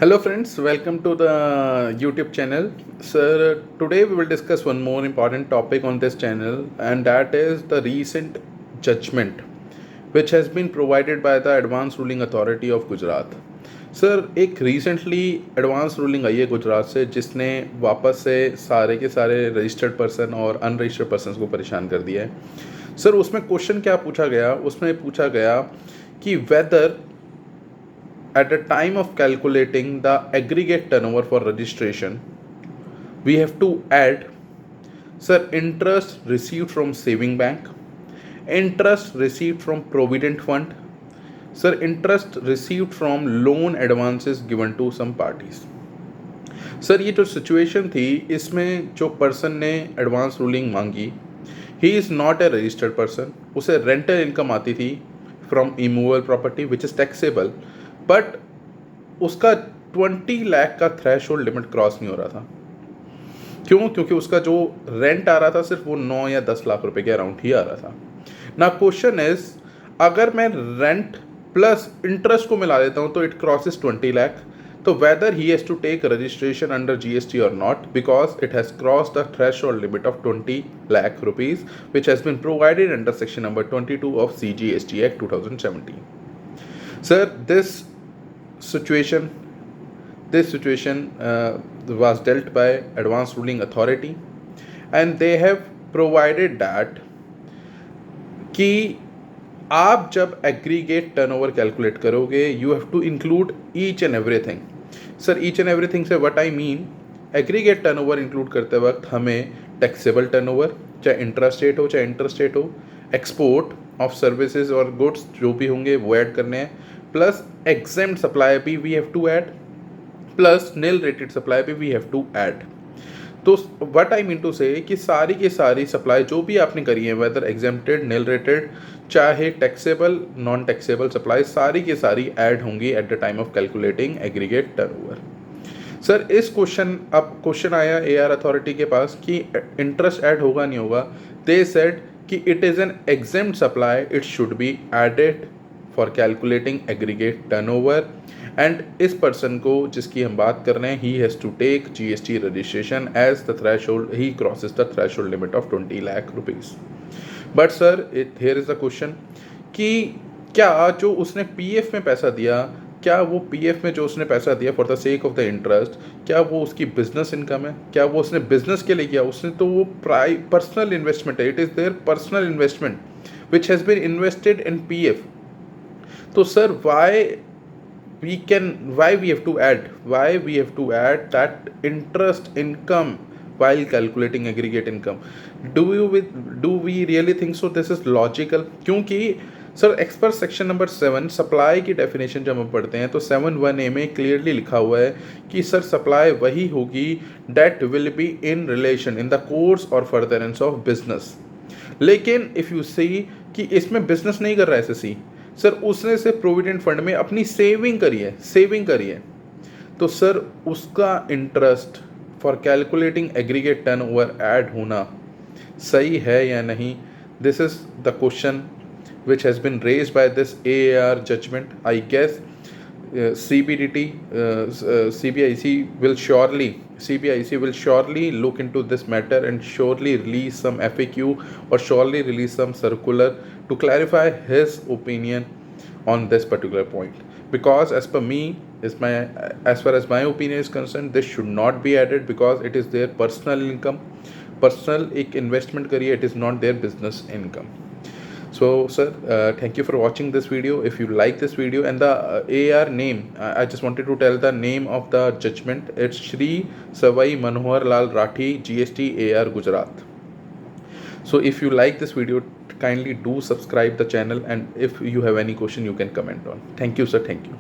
Hello friends, welcome to the YouTube channel. Sir, today we will discuss one more important topic on this channel, and that is the recent judgment which has been provided by the Advanced Ruling Authority of Gujarat. Sir एक recently advance ruling आई है गुजरात से जिसने वापस से सारे के सारे registered person और अनरजिस्टर्ड पर्सन को परेशान कर दिया है। सर उसमें क्वेश्चन क्या पूछा गया, उसमें पूछा गया कि weather at the time of calculating the aggregate turnover for registration, we have to add, sir, interest received from saving bank, interest received from provident fund, sir, interest received from loan advances given to some parties. Sir ये जो situation थी इसमें जो person ने advance ruling मांगी, he is not a registered person, उसे rental income आती थी from immovable property which is taxable, but उसका 20 लाख का थ्रेश होल्ड लिमिट क्रॉस नहीं हो रहा था। क्यों? क्योंकि उसका जो रेंट आ रहा था सिर्फ वो 9 या 10 लाख रुपए के अराउंड ही आ रहा था ना। क्वेश्चन इज, अगर मैं रेंट प्लस इंटरेस्ट को मिला देता हूँ तो इट क्रॉसेस 20 लाख, तो whether he has to take registration under GST और not, because it has cross the threshold limit of 20 lakh rupees which has been provided under section number 22 of CGST Act 2017. Sir, this situation was dealt by Advanced Ruling Authority, and they have provided that कि आप जब aggregate turnover calculate करोगे you have to include each and everything. Sir each and everything से what I mean, aggregate turnover include करते वक्त हमें taxable turnover, चाहे intrastate हो चाहे इंटरस्टेट हो, एक्सपोर्ट ऑफ सर्विसेज और गुड्स जो भी होंगे वो ऐड करने हैं, प्लस एग्जेम्प्ट सप्लाई भी we have to add, plus nil rated supply भी वी हैव टू ऐड। तो what I mean to say कि सारी की सारी सप्लाई जो भी आपने करी है, वेदर एग्जेम्प्टेड, नील रेटेड, चाहे टैक्सेबल नॉन टैक्सेबल सप्लाई, सारी की सारी ऐड होंगी at the time of calculating aggregate turnover. Sir इस क्वेश्चन आया AR अथॉरिटी के पास कि इंटरेस्ट ऐड होगा नहीं होगा। दे सेड कि it is an exempt supply, it should be added for calculating aggregate turnover, and इस पर्सन को जिसकी हम बात कर रहे हैं, he has to take GST registration as the threshold, he crosses the threshold limit of 20 lakh rupees. But sir here is the question कि क्या जो उसने PF में पैसा दिया, क्या वो PF में जो उसने पैसा दिया for the sake of the interest, क्या वो उसकी बिजनेस इनकम है? क्या वो उसने बिजनेस के लिए किया? उसने तो वो पर्सनल इन्वेस्टमेंट है, it is their personal investment which has been invested in PF। तो sir we have to add that interest income while calculating aggregate income? Do we really think so this is logical? क्योंकि sir as per section number 7 supply की definition जब हम पढ़ते हैं तो 7(1)(a) में clearly लिखा हुआ है कि सर सप्लाई वही होगी that will be in relation in the course और फर्दरेंस ऑफ बिजनेस। लेकिन इफ़ यू सी कि इसमें बिजनेस नहीं कर रहा है SSC, सर उसने से प्रोविडेंट फंड में अपनी सेविंग करी है, तो सर उसका interest for calculating aggregate turnover add होना सही है या नहीं? This is the question which has been raised by this AAR judgment. I guess CBIC will surely look into this matter and surely release some FAQ or surely release some circular to clarify his opinion on this particular point. Because as far as my opinion is concerned, this should not be added because it is their personal income, personal एक investment करिए, it is not their business income. So sir, thank you for watching this video. If you like this video and the AR name, I just wanted to tell the name of the judgment. It's Shri Savai Manohar Lal Rathi, GST AR Gujarat. So if you like this video, kindly do subscribe the channel, and if you have any question you can comment on. Thank you sir, thank you.